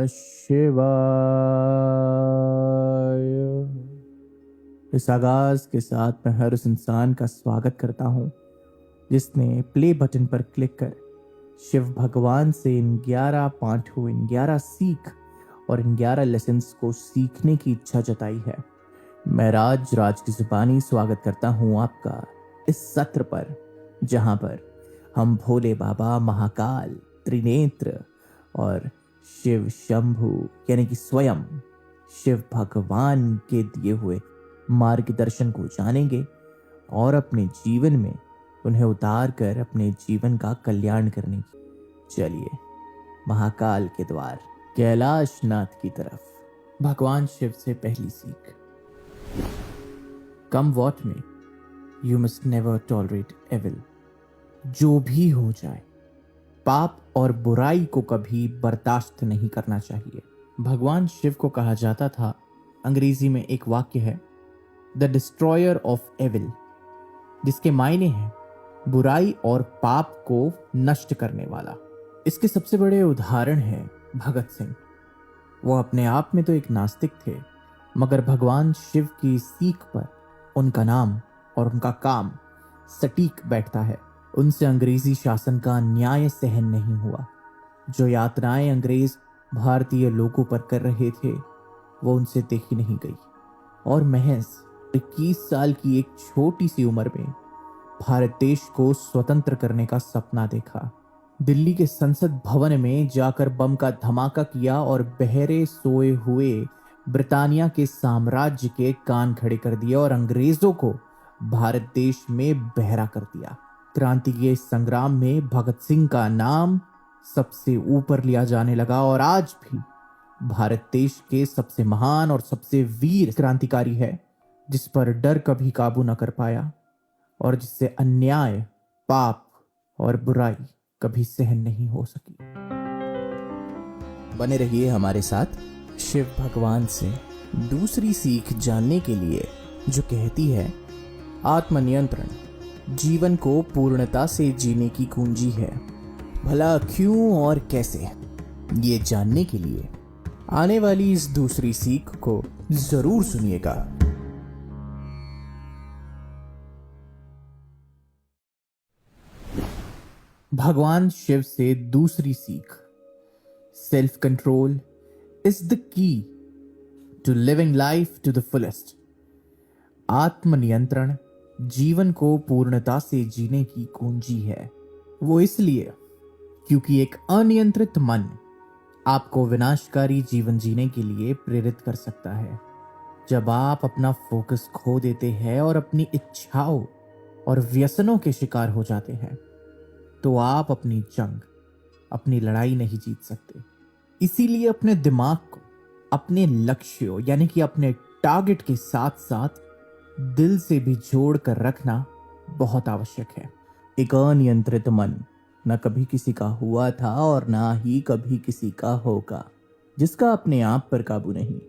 शिवाय। इस आगाज के साथ मैं हर उस इंसान का स्वागत करता हूं जिसने प्ले बटन पर क्लिक कर शिव भगवान से इन 11 पाठों, इन 11 सीख और इन 11 लेसन्स को सीखने की इच्छा जताई है। मैं राज की जुबानी स्वागत करता हूं आपका इस सत्र पर, जहां पर हम भोले बाबा, महाकाल, त्रिनेत्र और शिव शंभु यानी कि स्वयं शिव भगवान के दिए हुए मार्गदर्शन को जानेंगे और अपने जीवन में उन्हें उतार कर अपने जीवन का कल्याण करने की। चलिए महाकाल के द्वार कैलाश नाथ की तरफ। भगवान शिव से पहली सीख, come what may, you must never tolerate evil. जो भी हो जाए, पाप और बुराई को कभी बर्दाश्त नहीं करना चाहिए। भगवान शिव को कहा जाता था, अंग्रेजी में एक वाक्य है, द डिस्ट्रॉयर ऑफ एविल, जिसके मायने हैं बुराई और पाप को नष्ट करने वाला। इसके सबसे बड़े उदाहरण हैं भगत सिंह। वो अपने आप में तो एक नास्तिक थे, मगर भगवान शिव की सीख पर उनका नाम और उनका काम सटीक बैठता है। उनसे अंग्रेजी शासन का न्याय सहन नहीं हुआ। जो यातनाएं अंग्रेज भारतीय लोगों पर कर रहे थे वो उनसे देखी नहीं गई, और महज 21 साल की एक छोटी सी उम्र में भारत देश को स्वतंत्र करने का सपना देखा। दिल्ली के संसद भवन में जाकर बम का धमाका किया और बहरे सोए हुए ब्रिटानिया के साम्राज्य के कान खड़े कर दिए और अंग्रेजों को भारत देश में बहरा कर दिया। क्रांति के संग्राम में भगत सिंह का नाम सबसे ऊपर लिया जाने लगा और आज भी भारत देश के सबसे महान और सबसे वीर क्रांतिकारी है, जिस पर डर कभी काबू न कर पाया और जिससे अन्याय, पाप और बुराई कभी सहन नहीं हो सकी। बने रहिए हमारे साथ शिव भगवान से दूसरी सीख जानने के लिए, जो कहती है आत्मनियंत्रण जीवन को पूर्णता से जीने की कुंजी है। भला क्यों और कैसे, ये जानने के लिए आने वाली इस दूसरी सीख को जरूर सुनिएगा। भगवान शिव से दूसरी सीख, self control is the key to living life to the fullest. आत्मनियंत्रण जीवन को पूर्णता से जीने की कुंजी है। वो इसलिए क्योंकि एक अनियंत्रित मन आपको विनाशकारी जीवन जीने के लिए प्रेरित कर सकता है। जब आप अपना फोकस खो देते हैं और अपनी इच्छाओं और व्यसनों के शिकार हो जाते हैं, तो आप अपनी जंग, अपनी लड़ाई नहीं जीत सकते। इसीलिए अपने दिमाग को अपने लक्ष्यों यानी कि अपने टारगेट के साथ साथ दिल से भी जोड़ कर रखना बहुत आवश्यक है। एक अनियंत्रित मन न कभी किसी का हुआ था और ना ही कभी किसी का होगा। जिसका अपने आप पर काबू नहीं,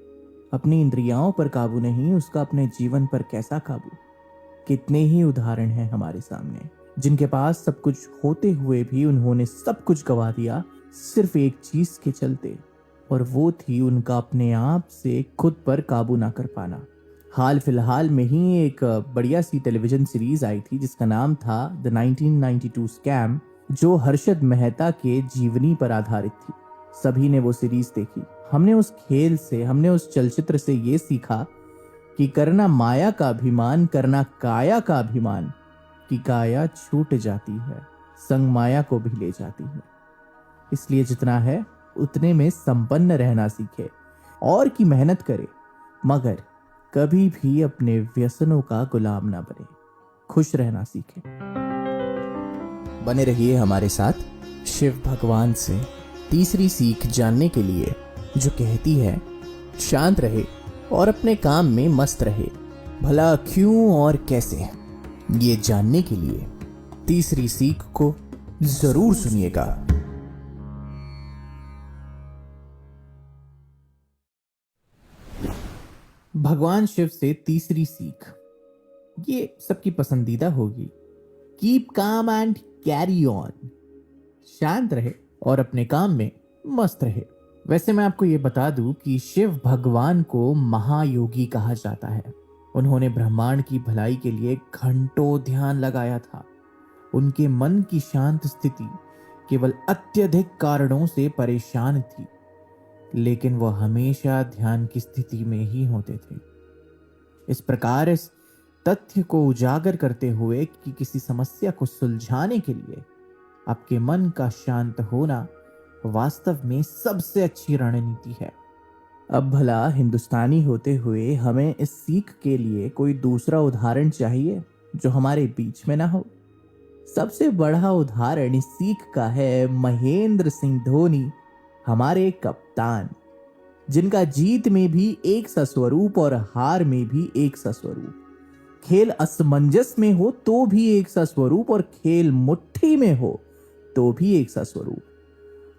अपनी इंद्रियों पर काबू नहीं, उसका अपने जीवन पर कैसा काबू। कितने ही उदाहरण हैं हमारे सामने जिनके पास सब कुछ होते हुए भी उन्होंने सब कुछ गवा दिया सिर्फ एक चीज के चलते, और वो थी उनका अपने आप से खुद पर काबू ना कर पाना। हाल फिलहाल में ही एक बढ़िया सी टेलीविजन सीरीज आई थी जिसका नाम था द 1992 स्कैम, जो हर्षद मेहता के जीवनी पर आधारित थी। सभी ने वो सीरीज देखी। हमने उस खेल से, हमने उस चलचित्र से ये सीखा कि करना माया का अभिमान, करना काया का अभिमान, कि काया छूट जाती है, संग माया को भी ले जाती है। इसलिए जितना है उतने में संपन्न रहना सीखे और की मेहनत करे, मगर कभी भी अपने व्यसनों का गुलाम ना बने। खुश रहना सीखे। बने रहिए हमारे साथ शिव भगवान से तीसरी सीख जानने के लिए, जो कहती है शांत रहे और अपने काम में मस्त रहे। भला क्यों और कैसे, ये जानने के लिए तीसरी सीख को जरूर सुनिएगा। भगवान शिव से तीसरी सीख, ये सबकी पसंदीदा होगी। Keep calm and carry on. शांत रहे और अपने काम में मस्त रहे। वैसे मैं आपको ये बता दूं कि शिव भगवान को महायोगी कहा जाता है। उन्होंने ब्रह्मांड की भलाई के लिए घंटों ध्यान लगाया था। उनके मन की शांत स्थिति केवल अत्यधिक कारणों से परेशान थी, लेकिन वह हमेशा ध्यान की स्थिति में ही होते थे। इस प्रकार इस तथ्य को उजागर करते हुए कि किसी समस्या को सुलझाने के लिए आपके मन का शांत होना वास्तव में सबसे अच्छी रणनीति है। अब भला हिंदुस्तानी होते हुए हमें इस सीख के लिए कोई दूसरा उदाहरण चाहिए जो हमारे बीच में ना हो। सबसे बड़ा उदाहरण इस सीख का है महेंद्र सिंह धोनी, हमारे कप्तान, जिनका जीत में भी एक सा स्वरूप और हार में भी एक सा स्वरूप। खेल असमंजस में हो तो भी एक सा स्वरूप और खेल मुट्ठी में हो तो भी एक सा स्वरूप।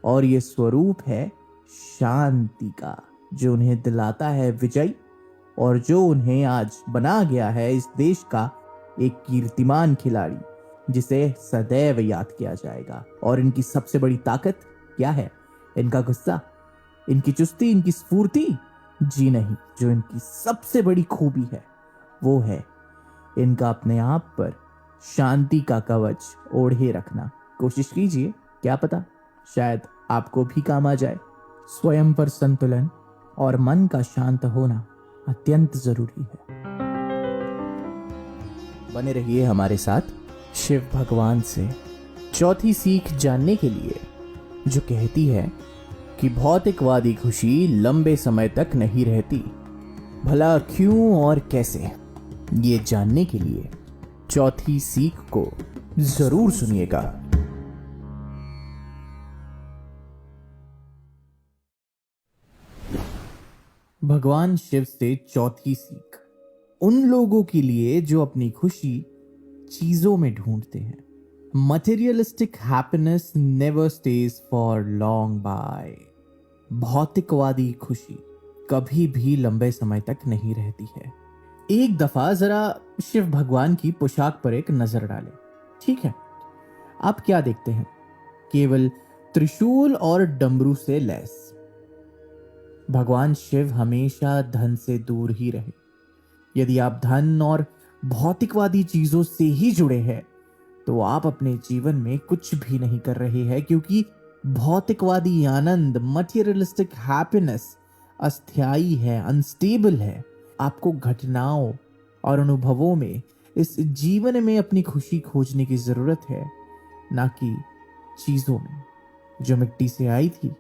और ये स्वरूप है शांति का, जो उन्हें दिलाता है विजय और जो उन्हें आज बना गया है इस देश का एक कीर्तिमान खिलाड़ी जिसे सदैव याद किया जाएगा। और इनकी सबसे बड़ी ताकत क्या है? इनका गुस्सा, इनकी चुस्ती, इनकी स्फूर्ति? जी नहीं, जो इनकी सबसे बड़ी खूबी है वो है इनका अपने आप पर शांति का कवच ओढ़े रखना। कोशिश कीजिए, क्या पता शायद आपको भी काम आ जाए। स्वयं पर संतुलन और मन का शांत होना अत्यंत जरूरी है। बने रहिए हमारे साथ शिव भगवान से चौथी सीख जानने के लिए, जो कहती है कि भौतिकवादी खुशी लंबे समय तक नहीं रहती। भला क्यों और कैसे, ये जानने के लिए चौथी सीख को जरूर सुनिएगा। भगवान शिव से चौथी सीख उन लोगों के लिए जो अपनी खुशी चीजों में ढूंढते हैं। Materialistic happiness never stays for long by. भौतिकवादी खुशी कभी भी लंबे समय तक नहीं रहती है। एक दफा जरा शिव भगवान की पोशाक पर एक नजर डालें। ठीक है, आप क्या देखते हैं? केवल त्रिशूल और डमरू से लैस। भगवान शिव हमेशा धन से दूर ही रहे। यदि आप धन और भौतिकवादी चीजों से ही जुड़े हैं तो आप अपने जीवन में कुछ भी नहीं कर रहे हैं, क्योंकि भौतिकवादी आनंद, मटेरियलिस्टिक हैप्पीनेस अस्थायी है, अनस्टेबल है। आपको घटनाओं और अनुभवों में इस जीवन में अपनी खुशी खोजने की जरूरत है, ना कि चीजों में जो मिट्टी से आई थी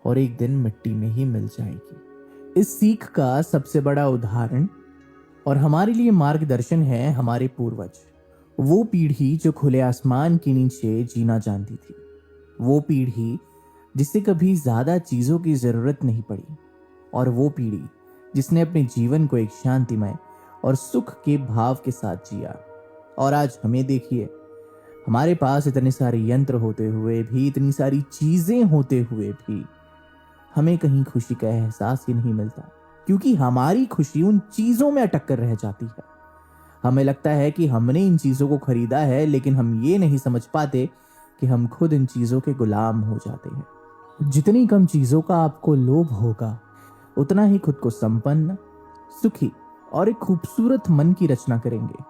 और एक दिन मिट्टी में ही मिल जाएगी। इस सीख का सबसे बड़ा उदाहरण और हमारे लिए मार्गदर्शन है हमारे पूर्वज। वो पीढ़ी जो खुले आसमान के नीचे जीना जानती थी। वो पीढ़ी जिसे कभी ज्यादा चीजों की जरूरत नहीं पड़ी। और वो पीढ़ी जिसने अपने जीवन को एक शांतिमय और सुख के भाव के साथ जिया। और आज हमें देखिए, हमारे पास इतने सारे यंत्र होते हुए भी, इतनी सारी चीजें होते हुए भी हमें कहीं खुशी का एहसास ही नहीं मिलता, क्योंकि हमारी खुशी उन चीजों में अटक कर रह जाती है। हमें लगता है कि हमने इन चीजों को खरीदा है, लेकिन हम ये नहीं समझ पाते कि हम खुद इन चीजों के गुलाम हो जाते हैं। जितनी कम चीजों का आपको लोभ होगा, उतना ही खुद को संपन्न, सुखी और एक खूबसूरत मन की रचना करेंगे,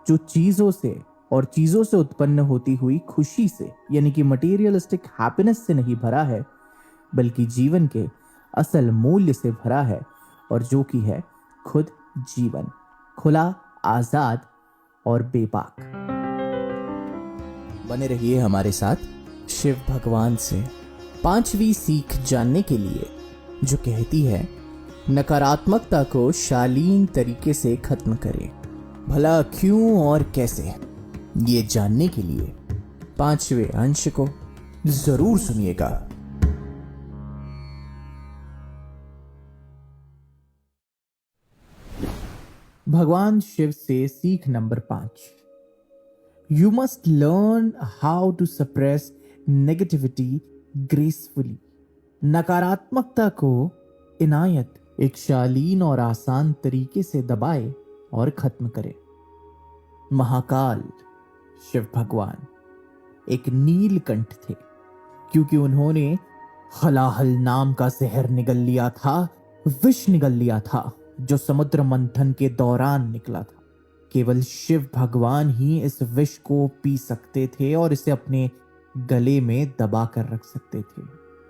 जो चीजों से और चीजों से उत्पन्न होती हुई खुशी से, यानी कि मटेरियलिस्टिक हैप्पीनेस से नहीं भरा है, बल्कि जीवन के असल मूल्य से भरा है, और जो कि है खुद जीवन, खुला, आजाद और बेबाक। बने रहिए हमारे साथ शिव भगवान से पांचवी सीख जानने के लिए, जो कहती है नकारात्मकता को शालीन तरीके से खत्म करें। भला क्यों और कैसे, ये जानने के लिए पांचवें अंश को जरूर सुनिएगा। भगवान शिव से सीख number 5। You must learn how to suppress negativity gracefully. नकारात्मकता को इनायत, एक शालीन और आसान तरीके से दबाए और खत्म करे। महाकाल शिव भगवान एक नीलकंठ थे, क्योंकि उन्होंने हलाहल नाम का जहर निगल लिया था, विष निगल लिया था, जो समुद्र मंथन के दौरान निकला था। केवल शिव भगवान ही इस विष को पी सकते थे और इसे अपने गले में दबा कर रख सकते थे।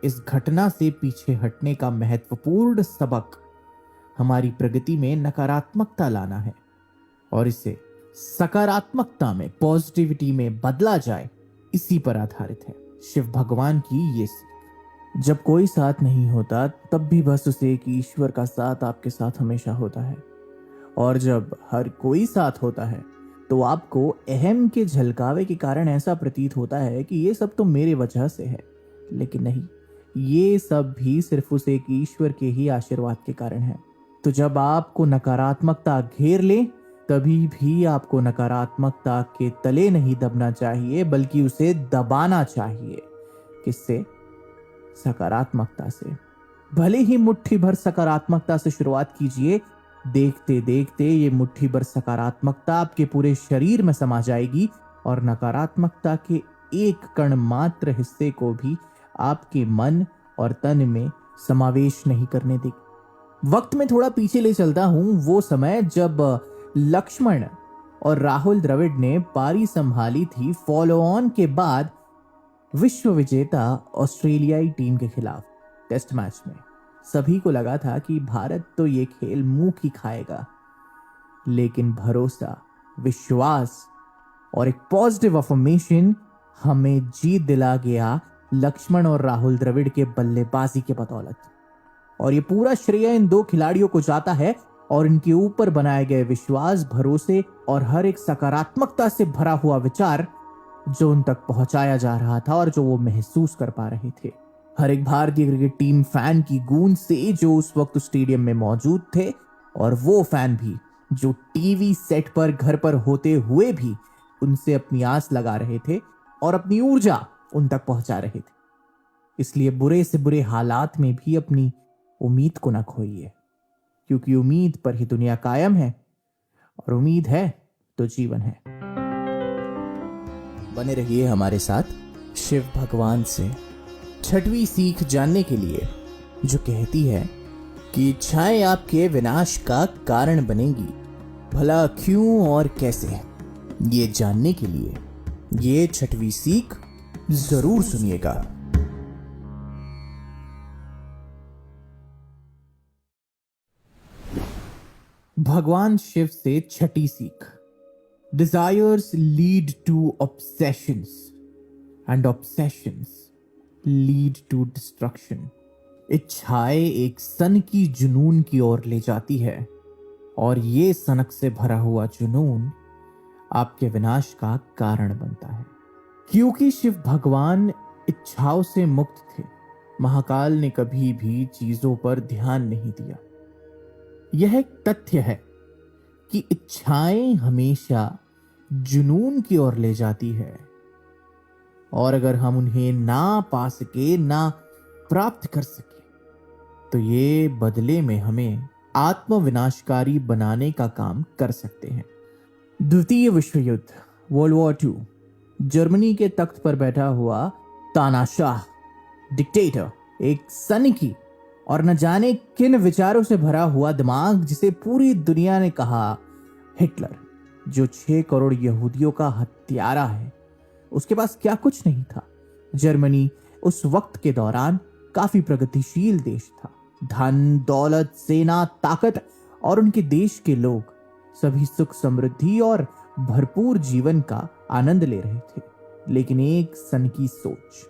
इस घटना से पीछे हटने का महत्वपूर्ण सबक हमारी प्रगति में नकारात्मकता लाना है और इसे सकारात्मकता में, पॉजिटिविटी में बदला जाए, इसी पर आधारित है शिव भगवान की ये सीख। जब कोई साथ नहीं होता तब भी बस उसे एक ईश्वर का साथ आपके साथ हमेशा होता है, और जब हर कोई साथ होता है तो आपको अहम के झलकावे के कारण ऐसा प्रतीत होता है कि ये सब तो मेरे वजह से है, लेकिन नहीं, ये सब भी सिर्फ उस एक ईश्वर के ही आशीर्वाद के कारण है। तो जब आपको नकारात्मकता घेर ले तभी भी आपको नकारात्मकता के तले नहीं दबना चाहिए, बल्कि उसे दबाना चाहिए। किससे? सकारात्मकता से। भले ही मुट्ठी भर सकारात्मकता से शुरुआत कीजिए, देखते देखते ये मुट्ठी भर सकारात्मकता आपके पूरे शरीर में समा जाएगी और नकारात्मकता के एक कण मात्र हिस्से को भी आपके मन और तन में समावेश नहीं करने देगी। वक्त में थोड़ा पीछे ले चलता हूं, वो समय जब लक्ष्मण और राहुल द्रविड़ ने पारी संभाली थी फॉलो ऑन के बाद विश्व विजेता ऑस्ट्रेलियाई टीम के खिलाफ टेस्ट मैच में। सभी को लगा था कि भारत तो ये खेल मुंह की खाएगा, लेकिन भरोसा, विश्वास और एक पॉजिटिव अफर्मेशन हमें जीत दिला गया लक्ष्मण और राहुल द्रविड़ के बल्लेबाजी के बदौलत। और ये पूरा श्रेय इन दो खिलाड़ियों को जाता है और इनके ऊपर बनाए गए विश्वास, भरोसे और हर एक सकारात्मकता से भरा हुआ विचार जो उन तक पहुंचाया जा रहा था और जो वो महसूस कर पा रहे थे। हर एक भारतीय क्रिकेट टीम फैन की गूंज से जो उस वक्त स्टेडियम में मौजूद थे, और वो फैन भी जो टीवी सेट पर घर पर होते हुए भी उनसे अपनी आस लगा रहे थे और अपनी ऊर्जा उन तक पहुंचा रहे थे। इसलिए बुरे से बुरे हालात में भी अपनी उम्मीद को ना खोइए, क्योंकि उम्मीद पर ही दुनिया कायम है और उम्मीद है तो जीवन है। बने रहिए हमारे साथ शिव भगवान से। छठवीं सीख जानने के लिए, जो कहती है कि इच्छाएं आपके विनाश का कारण बनेगी, भला क्यों और कैसे, ये जानने के लिए ये छठवीं सीख जरूर सुनिएगा। भगवान शिव से छठी सीख। Desires lead to obsessions and obsessions lead to destruction. इच्छाएं एक सन की जुनून की ओर ले जाती है और ये सनक से भरा हुआ जुनून आपके विनाश का कारण बनता है। क्योंकि शिव भगवान इच्छाओं से मुक्त थे, महाकाल ने कभी भी चीजों पर ध्यान नहीं दिया। यह एक तथ्य है कि इच्छाएं हमेशा जुनून की ओर ले जाती है, और अगर हम उन्हें ना पा सके, ना प्राप्त कर सके, तो ये बदले में हमें आत्मविनाशकारी बनाने का काम कर सकते हैं। द्वितीय विश्व युद्ध, वर्ल्ड वॉर II, जर्मनी के तख्त पर बैठा हुआ तानाशाह डिक्टेटर, एक सनकी और न जाने किन विचारों से भरा हुआ दिमाग, जिसे पूरी दुनिया ने कहा हिटलर, जो 6 करोड़ यहूदियों का हत्यारा है, उसके पास क्या कुछ नहीं था। जर्मनी उस वक्त के दौरान काफी प्रगतिशील देश था। धन, दौलत, सेना, ताकत और उनके देश के लोग सभी सुख, समृद्धि और भरपूर जीवन का आनंद ले रहे थे। लेकिन एक सन की सोच,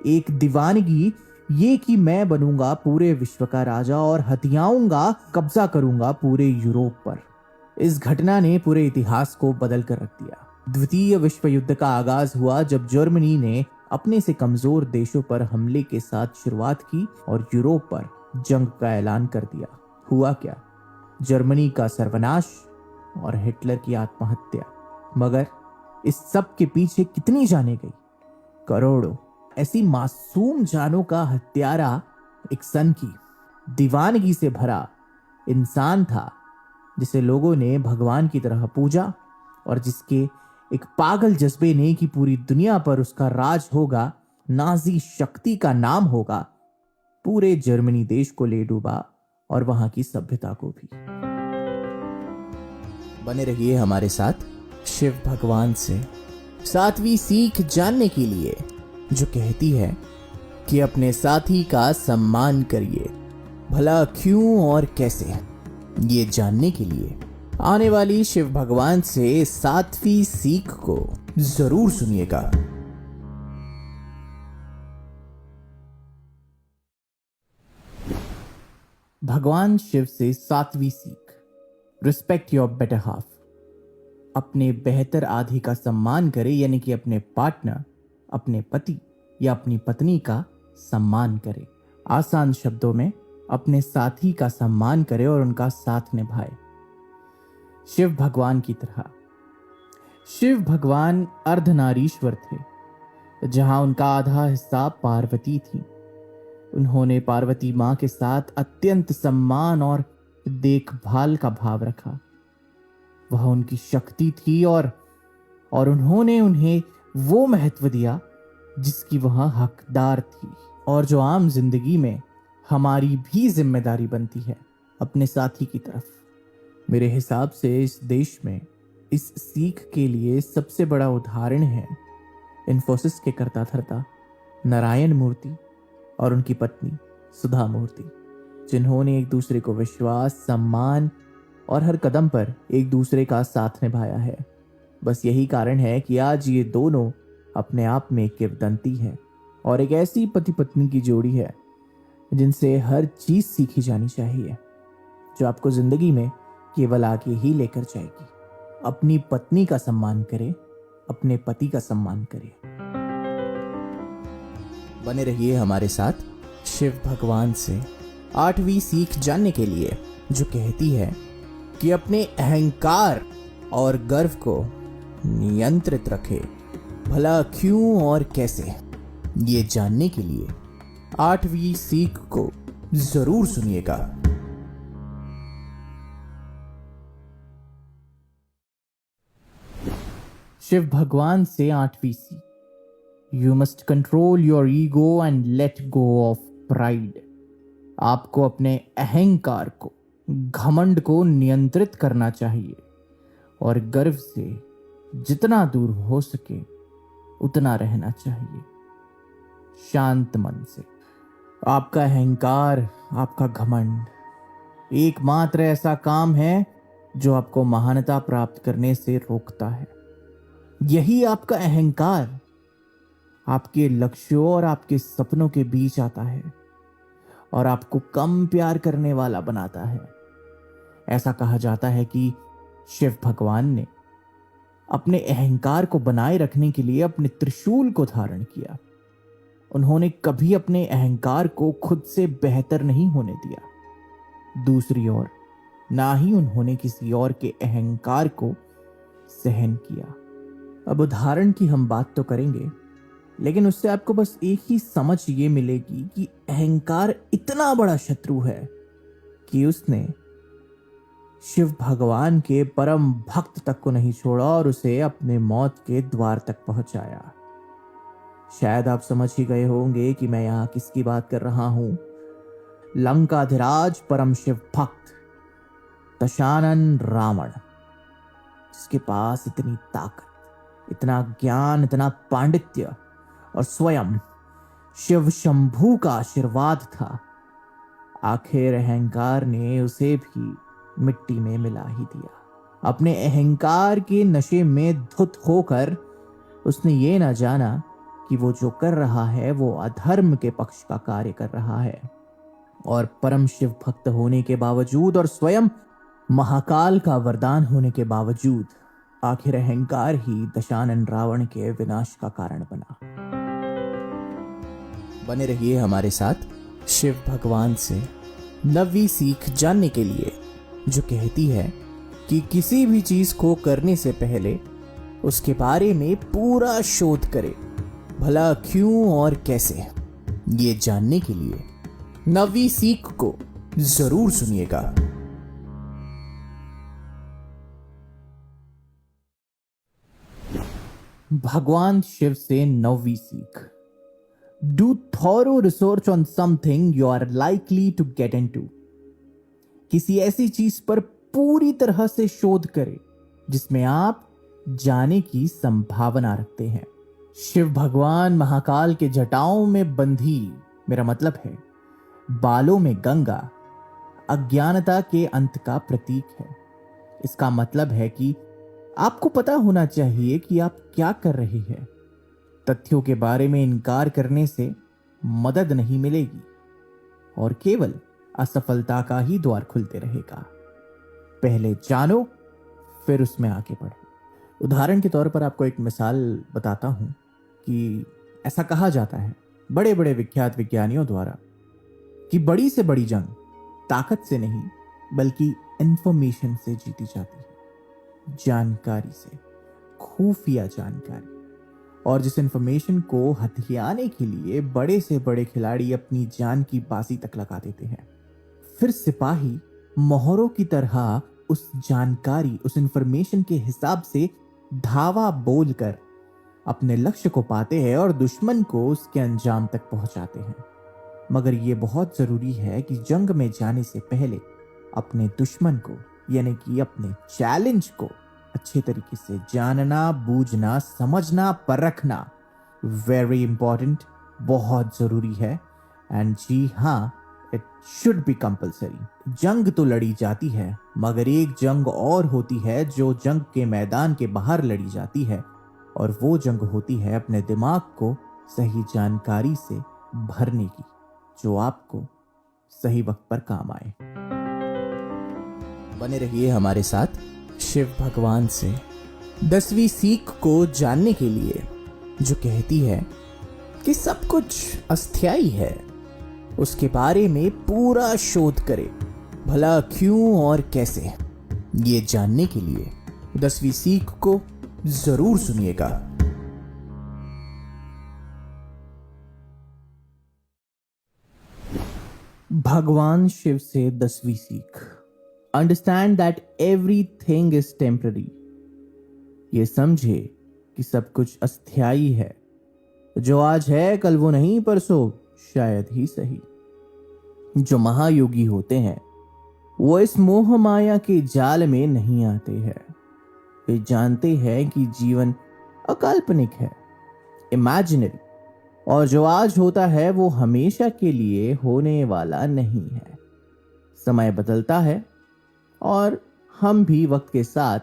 एक दीवानगी, ये कि मैं बनूंगा पूरे विश्व का राजा और हथियाऊंगा, कब्जा करूंगा पूरे यूरोप पर। इस घटना ने पूरे इतिहास को बदल कर रख दिया। द्वितीय विश्व युद्ध का आगाज हुआ जब जर्मनी ने अपने से कमजोर देशों पर हमले के साथ शुरुआत की और यूरोप पर जंग का ऐलान कर दिया। हुआ क्या? जर्मनी का सर्वनाश और हिटलर की आत्महत्या। मगर इस सब के पीछे कितनी जानें गई? करोड़ों। ऐसी मासूम जानों का हत्यारा एक सन की दीवानगी से भरा इंसान था, जिसे लोगों ने भगवान की तरह पूजा और जिसके एक पागल जज्बे ने कि पूरी दुनिया पर उसका राज होगा, नाजी शक्ति का नाम होगा, पूरे जर्मनी देश को ले डूबा और वहां की सभ्यता को भी। बने रहिए हमारे साथ शिव भगवान से 7वीं सीख जानने के लिए, जो कहती है कि अपने साथी का सम्मान करिए, भला क्यों और कैसे। ये जानने के लिए आने वाली शिव भगवान से 7वीं सीख को जरूर सुनिएगा। भगवान शिव से 7वीं सीख, रिस्पेक्ट योर बेटर हाफ। अपने बेहतर आधे का सम्मान करें, यानी कि अपने पार्टनर, अपने पति या अपनी पत्नी का सम्मान करें। आसान शब्दों में अपने साथी का सम्मान करें और उनका साथ निभाए, शिव भगवान की तरह। शिव भगवान अर्धनारीश्वर थे, जहां उनका आधा हिस्सा पार्वती थी। उन्होंने पार्वती मां के साथ अत्यंत सम्मान और देखभाल का भाव रखा। वह उनकी शक्ति थी और उन्होंने उन्हें वो महत्व दिया जिसकी वह हकदार थी, और जो आम जिंदगी में हमारी भी जिम्मेदारी बनती है अपने साथी की तरफ। मेरे हिसाब से इस देश में इस सीख के लिए सबसे बड़ा उदाहरण है इन्फोसिस के कर्ता धर्ता नारायण मूर्ति और उनकी पत्नी सुधा मूर्ति, जिन्होंने एक दूसरे को विश्वास, सम्मान और हर कदम पर एक दूसरे का साथ निभाया है। बस यही कारण है कि आज ये दोनों अपने आप में किंवदंती है और एक ऐसी पति पत्नी की जोड़ी है जिनसे हर चीज सीखी जानी चाहिए, जो आपको जिंदगी में केवल आगे ही लेकर जाएगी। अपनी पत्नी का सम्मान करें, अपने पति का सम्मान करें। बने रहिए हमारे साथ शिव भगवान से 8वीं सीख जानने के लिए, जो कहती है कि अपने अहंकार और गर्व को नियंत्रित रखें, भला क्यों और कैसे। ये जानने के लिए 8वीं सीख को जरूर सुनिएगा। शिव भगवान से 8वीं सीख, you must control your ego and let go of pride. आपको अपने अहंकार को, घमंड को नियंत्रित करना चाहिए और गर्व से जितना दूर हो सके उतना रहना चाहिए, शांत मन से। आपका अहंकार, आपका घमंड एकमात्र ऐसा काम है जो आपको महानता प्राप्त करने से रोकता है। यही आपका अहंकार आपके लक्ष्यों और आपके सपनों के बीच आता है और आपको कम प्यार करने वाला बनाता है। ऐसा कहा जाता है कि शिव भगवान ने अपने अहंकार को बनाए रखने के लिए अपने त्रिशूल को धारण किया। उन्होंने कभी अपने अहंकार को खुद से बेहतर नहीं होने दिया। दूसरी ओर ना ही उन्होंने किसी और के अहंकार को सहन किया। अब उदाहरण की हम बात तो करेंगे, लेकिन उससे आपको बस एक ही समझ ये मिलेगी कि अहंकार इतना बड़ा शत्रु है कि उसने शिव भगवान के परम भक्त तक को नहीं छोड़ा और उसे अपने मौत के द्वार तक पहुंचाया। शायद आप समझ ही गए होंगे कि मैं यहां किसकी बात कर रहा हूं। लंकाधिराज परम शिव भक्त दशानन रावण, जिसके पास इतनी ताकत, इतना ज्ञान, इतना पांडित्य और स्वयं शिव शंभू का आशीर्वाद था, आखिर अहंकार ने उसे भी मिट्टी में मिला ही दिया। अपने अहंकार के नशे में धुत होकर उसने ये ना जाना कि वो जो कर रहा है वो अधर्म के पक्ष का कार्य कर रहा है, और परम शिव भक्त होने के बावजूद और स्वयं महाकाल का वरदान होने के बावजूद आखिर अहंकार ही दशानन रावण के विनाश का कारण बना। बने रहिए हमारे साथ शिव भगवान से 9वीं सीख जानने के लिए, जो कहती है कि किसी भी चीज को करने से पहले उसके बारे में पूरा शोध करें, भला क्यों और कैसे। ये जानने के लिए 9वीं सीख को जरूर सुनिएगा। भगवान शिव से 9वीं सीख, do thorough research on something you are likely to get into. किसी ऐसी चीज पर पूरी तरह से शोध करें जिसमें आप जाने की संभावना रखते हैं। शिव भगवान महाकाल के जटाओं में बंधी, मेरा मतलब है बालों में गंगा, अज्ञानता के अंत का प्रतीक है। इसका मतलब है कि आपको पता होना चाहिए कि आप क्या कर रहे हैं। तथ्यों के बारे में इनकार करने से मदद नहीं मिलेगी और केवल असफलता का ही द्वार खुलते रहेगा। पहले जानो, फिर उसमें आगे बढ़ो। उदाहरण के तौर पर आपको एक मिसाल बताता हूं कि ऐसा कहा जाता है बड़े बड़े विख्यात विज्ञानियों द्वारा कि बड़ी से बड़ी जंग ताकत से नहीं बल्कि इंफॉर्मेशन से जीती जाती है, जानकारी से, खुफिया जानकारी। और जिस इंफॉर्मेशन को हथियाने के लिए बड़े से बड़े खिलाड़ी अपनी जान की बाजी तक लगा देते हैं, फिर सिपाही मोहरों की तरह उस जानकारी, उस इंफॉर्मेशन के हिसाब से धावा बोलकर अपने लक्ष्य को पाते हैं और दुश्मन को उसके अंजाम तक पहुंचाते हैं। मगर यह बहुत जरूरी है कि जंग में जाने से पहले अपने दुश्मन को, यानी कि अपने चैलेंज को अच्छे तरीके से जानना, बूझना, समझना, परखना वेरी इंपॉर्टेंट, बहुत जरूरी है। एंड जी हाँ, इट शुड बी कंपलसरी। जंग तो लड़ी जाती है, मगर एक जंग और होती है जो जंग के मैदान के बाहर लड़ी जाती है, और वो जंग होती है अपने दिमाग को सही जानकारी से भरने की, जो आपको सही वक्त पर काम आए। बने रहिए हमारे साथ शिव भगवान से 10वीं सीख को जानने के लिए, जो कहती है कि सब कुछ अस्थायी है। उसके बारे में पूरा शोध करें, भला क्यों और कैसे। ये जानने के लिए 10वीं सीख को जरूर सुनिएगा। भगवान शिव से 10वीं सीख, understand that everything is temporary. ये समझे कि सब कुछ अस्थायी है। जो आज है कल वो नहीं, परसों शायद ही सही। जो महायोगी होते हैं वो इस मोह माया के जाल में नहीं आते हैं। वे जानते हैं कि जीवन अकाल्पनिक है, इमेजिनरी, और जो आज होता है वो हमेशा के लिए होने वाला नहीं है। समय बदलता है और हम भी वक्त के साथ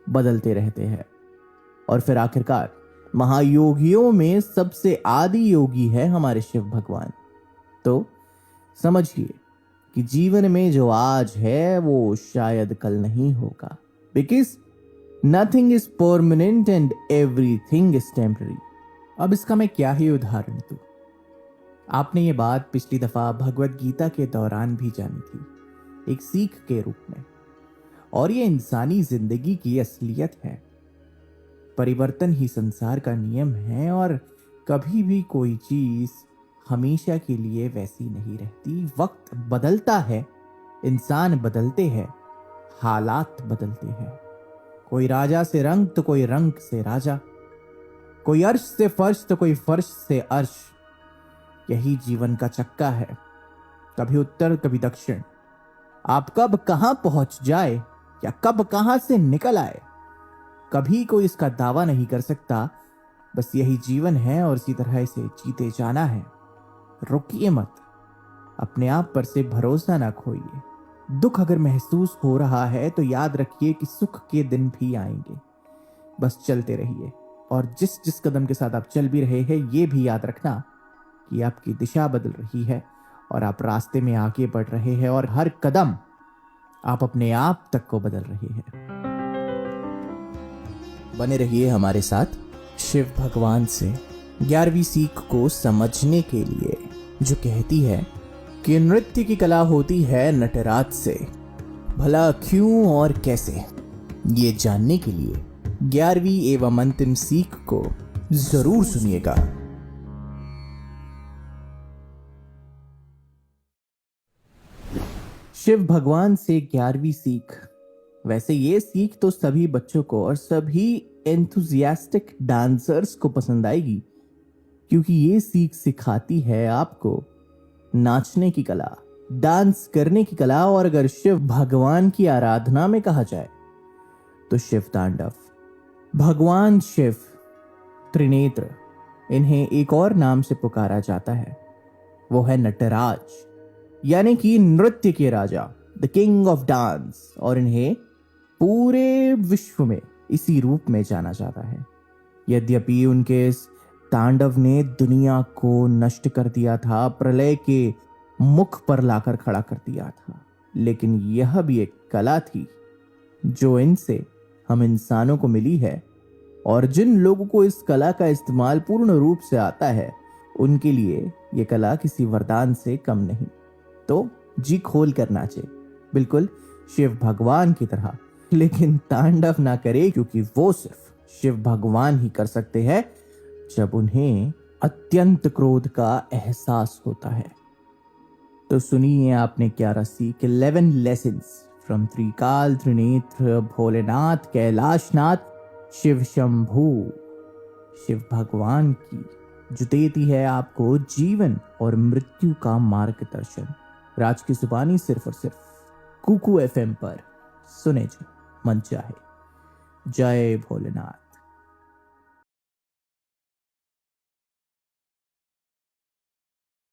बदलते रहते हैं। और फिर आखिरकार महायोगियों में सबसे आदि योगी है हमारे शिव भगवान। तो समझिए कि जीवन में जो आज है वो शायद कल नहीं होगा, because nothing is permanent and everything is temporary. अब इसका मैं क्या ही उदाहरण दूं। आपने ये बात पिछली दफा भगवत गीता के दौरान भी जानी थी, एक सीख के रूप में, और ये इंसानी जिंदगी की असलियत है। परिवर्तन ही संसार का नियम है और कभी भी कोई चीज हमेशा के लिए वैसी नहीं रहती। वक्त बदलता है, इंसान बदलते हैं, हालात बदलते हैं। कोई राजा से रंग तो कोई रंग से राजा, कोई अर्श से फर्श तो कोई फर्श से अर्श। यही जीवन का चक्का है, कभी उत्तर कभी दक्षिण। आप कब कहां पहुंच जाए या कब कहां से निकल आए, कभी कोई इसका दावा नहीं कर सकता। बस यही जीवन है और इसी तरह इसे जीते जाना है। रुकिए मत, अपने आप पर से भरोसा ना खोइए। दुख अगर महसूस हो रहा है तो याद रखिए कि सुख के दिन भी आएंगे। बस चलते रहिए, और जिस जिस कदम के साथ आप चल भी रहे हैं ये भी याद रखना कि आपकी दिशा बदल रही है और आप रास्ते में आगे बढ़ रहे हैं, और हर कदम आप अपने आप तक को बदल रहे हैं। बने रहिए हमारे साथ शिव भगवान से 11वीं सीख को समझने के लिए, जो कहती है कि नृत्य की कला होती है नटराज से, भला क्यों और कैसे। ये जानने के लिए 11वीं एवं अंतिम सीख को जरूर सुनिएगा। शिव भगवान से 11वीं सीख। वैसे ये सीख तो सभी बच्चों को और सभी एंथुजियास्टिक डांसर्स को पसंद आएगी, क्योंकि ये सीख सिखाती है आपको नाचने की कला, डांस करने की कला। और अगर शिव भगवान की आराधना में कहा जाए तो शिव तांडव। भगवान शिव त्रिनेत्र, इन्हें एक और नाम से पुकारा जाता है, वो है नटराज, यानी कि नृत्य के राजा, द किंग ऑफ डांस। और इन्हें पूरे विश्व में इसी रूप में जाना जाता है। यद्यपि उनके इस तांडव ने दुनिया को नष्ट कर दिया था, प्रलय के मुख पर लाकर खड़ा कर दिया था, लेकिन यह भी एक कला थी जो इनसे हम इंसानों को मिली है। और जिन लोगों को इस कला का इस्तेमाल पूर्ण रूप से आता है, उनके लिए यह कला किसी वरदान से कम नहीं। तो जी खोल कर नाचे, बिल्कुल शिव भगवान की तरह, लेकिन तांडव ना करे, क्योंकि वो सिर्फ शिव भगवान ही कर सकते हैं जब उन्हें अत्यंत क्रोध का एहसास होता है। तो सुनिए आपने 11 सीख, 11 लेसन्स फ्रॉम त्रिकाल त्रिनेत्र भोलेनाथ कैलाशनाथ शिव शंभू, शिव भगवान की, जो देती है आपको जीवन और मृत्यु का मार्गदर्शन। राज की जुबानी सिर्फ और सिर्फ कुकू FM पर सुने जो मन चाहे। जय भोलेनाथ।